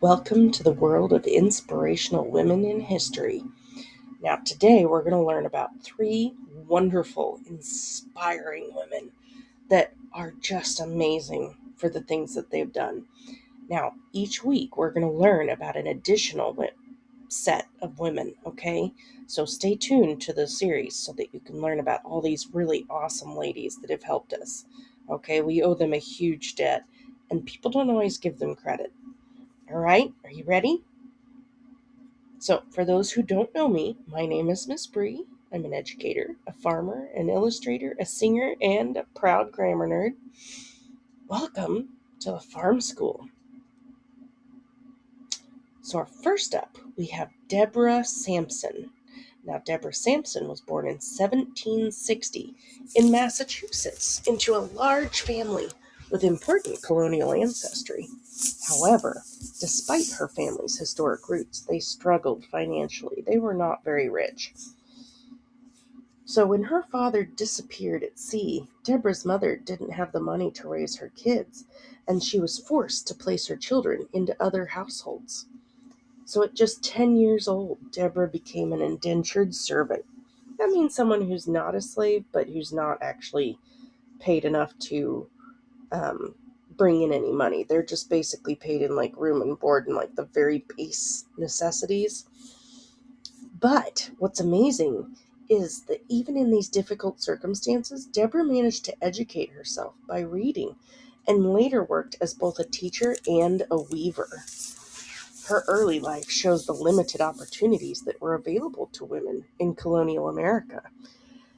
Welcome to the world of inspirational women in history. Now, today we're going to learn about three wonderful, inspiring women that are just amazing for the things that they've done. Now, each week we're going to learn about an additional set of women, okay? So stay tuned to the series so that you can learn about all these really awesome ladies that have helped us. Okay, we owe them a huge debt, and people don't always give them credit. All right, are you ready? So, for those who don't know me, my name is Miss Bree. I'm an educator, a farmer, an illustrator, a singer, and a proud grammar nerd. Welcome to the farm school. So, first up, we have Deborah Sampson. Now, Deborah Sampson was born in 1760 in Massachusetts into a large family with important colonial ancestry. However, despite her family's historic roots, they struggled financially. They were not very rich. So when her father disappeared at sea, Deborah's mother didn't have the money to raise her kids, and she was forced to place her children into other households. So at just 10 years old, Deborah became an indentured servant. That means someone who's not a slave, but who's not actually paid enough to bring in any money. They're just basically paid in like room and board and like the very base necessities. But what's amazing is that even in these difficult circumstances, Deborah managed to educate herself by reading and later worked as both a teacher and a weaver. Her early life shows the limited opportunities that were available to women in colonial America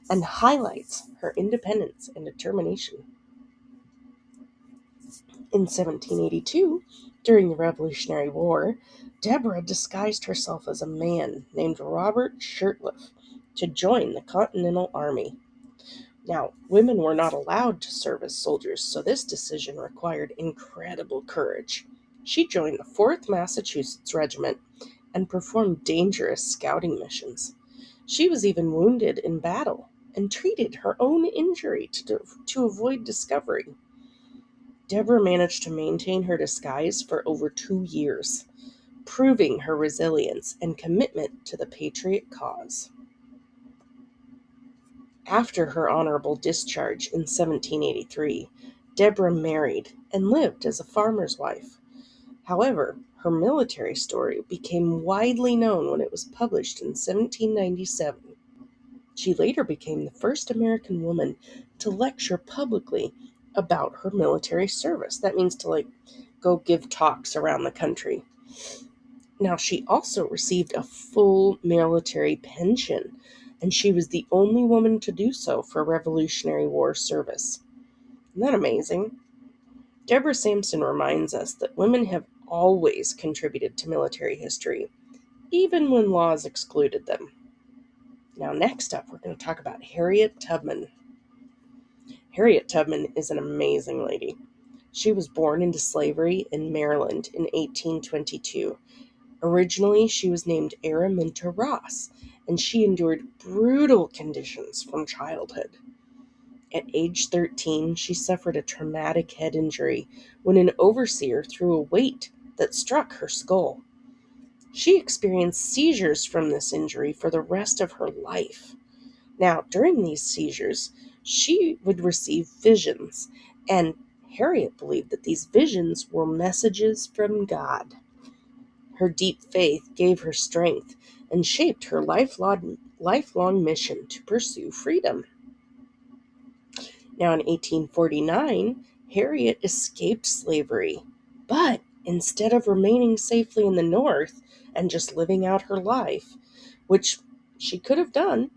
and highlights her independence and determination. In 1782, during the Revolutionary War, Deborah disguised herself as a man named Robert Shirtliff to join the Continental Army. Now, women were not allowed to serve as soldiers, so this decision required incredible courage. She joined the 4th Massachusetts Regiment and performed dangerous scouting missions. She was even wounded in battle and treated her own injury to avoid discovery. Deborah managed to maintain her disguise for over 2 years, proving her resilience and commitment to the patriot cause. After her honorable discharge in 1783, Deborah married and lived as a farmer's wife. However, her military story became widely known when it was published in 1797. She later became the first American woman to lecture publicly about her military service. That means to go give talks around the country. Now, she also received a full military pension, and she was the only woman to do so for Revolutionary War service. Isn't that amazing? Deborah Sampson reminds us that women have always contributed to military history, even when laws excluded them. Now, next up, we're going to talk about Harriet Tubman. Harriet Tubman is an amazing lady. She was born into slavery in Maryland in 1822. Originally, she was named Araminta Ross, and she endured brutal conditions from childhood. At age 13, she suffered a traumatic head injury when an overseer threw a weight that struck her skull. She experienced seizures from this injury for the rest of her life. Now, during these seizures, she would receive visions, and Harriet believed that these visions were messages from God. Her deep faith gave her strength and shaped her lifelong mission to pursue freedom. Now, in 1849, Harriet escaped slavery, but instead of remaining safely in the North and just living out her life, which she could have done,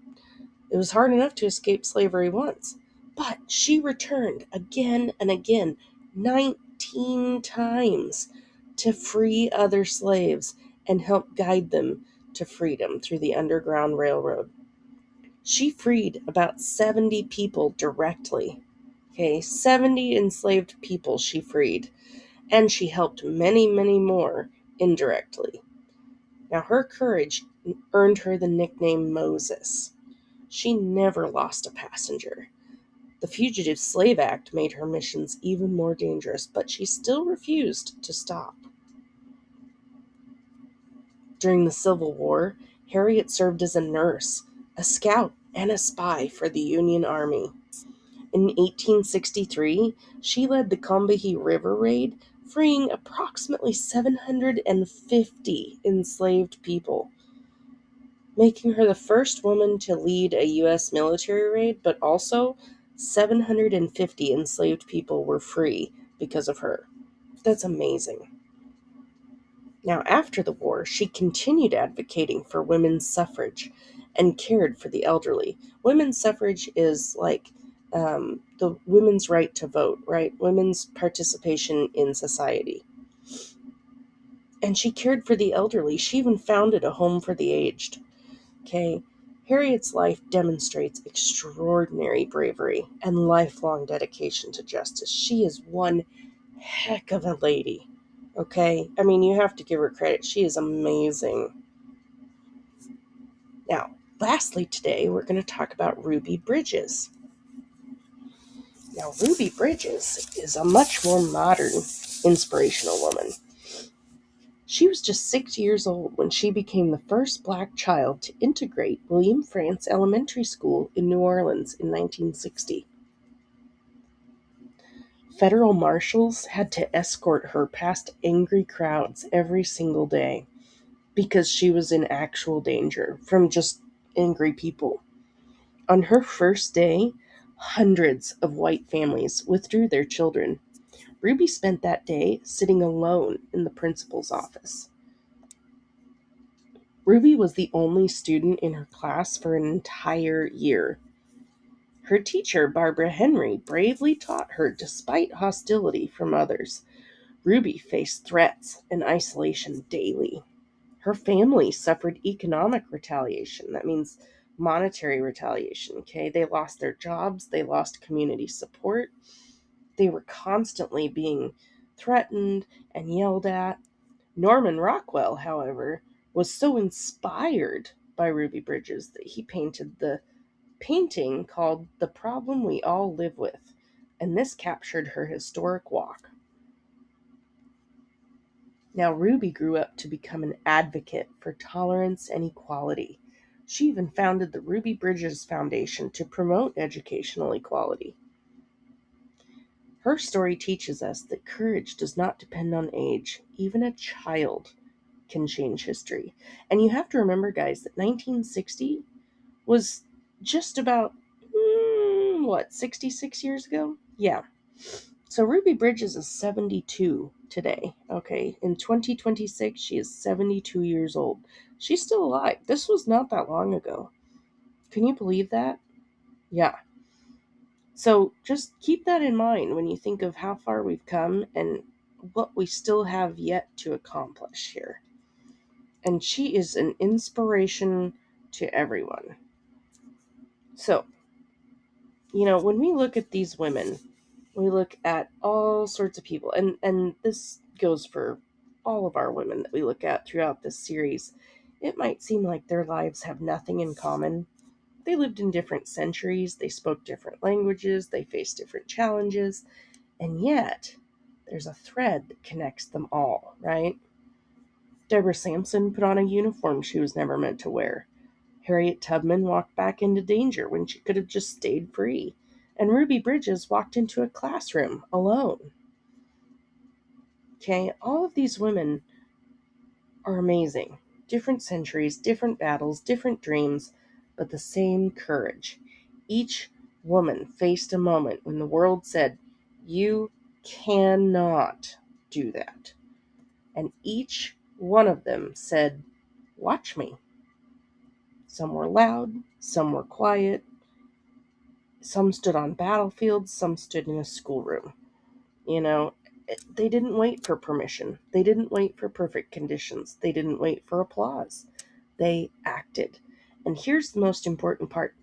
it was hard enough to escape slavery once, but she returned again and again, 19 times, to free other slaves and help guide them to freedom through the Underground Railroad. She freed about 70 people directly. Okay, 70 enslaved people she freed, and she helped many, many more indirectly. Now, her courage earned her the nickname Moses. She never lost a passenger. The Fugitive Slave Act made her missions even more dangerous, but she still refused to stop. During the Civil War, Harriet served as a nurse, a scout, and a spy for the Union Army. In 1863, she led the Combahee River Raid, freeing approximately 750 enslaved people, making her the first woman to lead a U.S. military raid, but also 750 enslaved people were free because of her. That's amazing. Now, after the war, she continued advocating for women's suffrage and cared for the elderly. Women's suffrage is like the women's right to vote, right? Women's participation in society. And she cared for the elderly. She even founded a home for the aged. Okay. Harriet's life demonstrates extraordinary bravery and lifelong dedication to justice. She is one heck of a lady. Okay? I mean, you have to give her credit. She is amazing. Now, lastly today, we're going to talk about Ruby Bridges. Now, Ruby Bridges is a much more modern inspirational woman. She was just 6 years old when she became the first Black child to integrate William Frantz Elementary School in New Orleans in 1960. Federal marshals had to escort her past angry crowds every single day because she was in actual danger from just angry people. On her first day, hundreds of white families withdrew their children. Ruby spent that day sitting alone in the principal's office. Ruby was the only student in her class for an entire year. Her teacher, Barbara Henry, bravely taught her despite hostility from others. Ruby faced threats and isolation daily. Her family suffered economic retaliation. That means monetary retaliation, okay? They lost their jobs, they lost community support. They were constantly being threatened and yelled at. Norman Rockwell, however, was so inspired by Ruby Bridges that he painted the painting called The Problem We All Live With, and this captured her historic walk. Now, Ruby grew up to become an advocate for tolerance and equality. She even founded the Ruby Bridges Foundation to promote educational equality. Her story teaches us that courage does not depend on age. Even a child can change history. And you have to remember, guys, that 1960 was just about, 66 years ago? Yeah. So Ruby Bridges is 72 today, okay? In 2026, she is 72 years old. She's still alive. This was not that long ago. Can you believe that? Yeah. So just keep that in mind when you think of how far we've come and what we still have yet to accomplish here. And she is an inspiration to everyone. So, when we look at these women, we look at all sorts of people, and this goes for all of our women that we look at throughout this series. It might seem like their lives have nothing in common. They lived in different centuries, they spoke different languages, they faced different challenges, and yet there's a thread that connects them all, right? Deborah Sampson put on a uniform she was never meant to wear. Harriet Tubman walked back into danger when she could have just stayed free. And Ruby Bridges walked into a classroom alone. Okay, all of these women are amazing. Different centuries, different battles, different dreams, but the same courage. Each woman faced a moment when the world said, "You cannot do that." And each one of them said, "Watch me." Some were loud, some were quiet, some stood on battlefields, some stood in a schoolroom. They didn't wait for permission. They didn't wait for perfect conditions. They didn't wait for applause. They acted. And here's the most important part.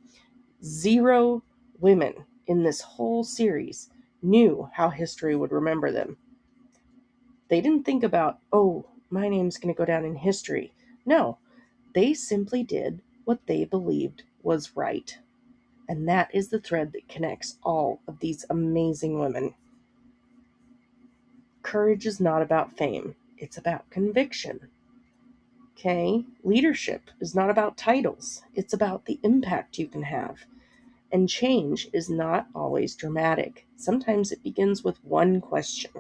0 women in this whole series knew how history would remember them. They didn't think about, oh, my name's going to go down in history. No, they simply did what they believed was right. And that is the thread that connects all of these amazing women. Courage is not about fame. It's about conviction. Okay? Leadership is not about titles. It's about the impact you can have. And change is not always dramatic. Sometimes it begins with one question.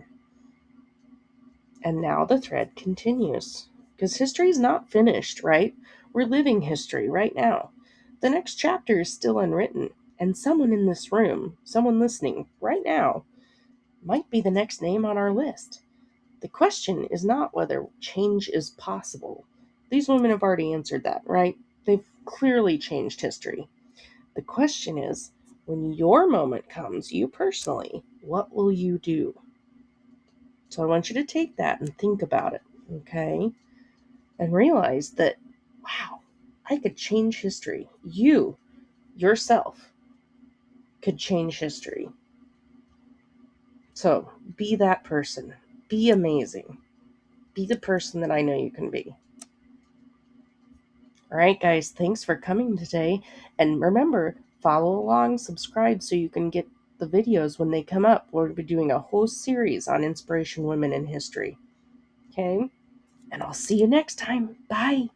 And now the thread continues. Because history is not finished, right? We're living history right now. The next chapter is still unwritten. And someone in this room, someone listening right now, might be the next name on our list. The question is not whether change is possible. These women have already answered that, right? They've clearly changed history. The question is, when your moment comes, you personally, what will you do? So I want you to take that and think about it, okay? And realize that, wow, I could change history. You, yourself, could change history. So be that person. Be amazing. Be the person that I know you can be. All right, guys, thanks for coming today. And remember, follow along, subscribe so you can get the videos when they come up. We'll be doing a whole series on inspirational women in history. Okay? And I'll see you next time. Bye.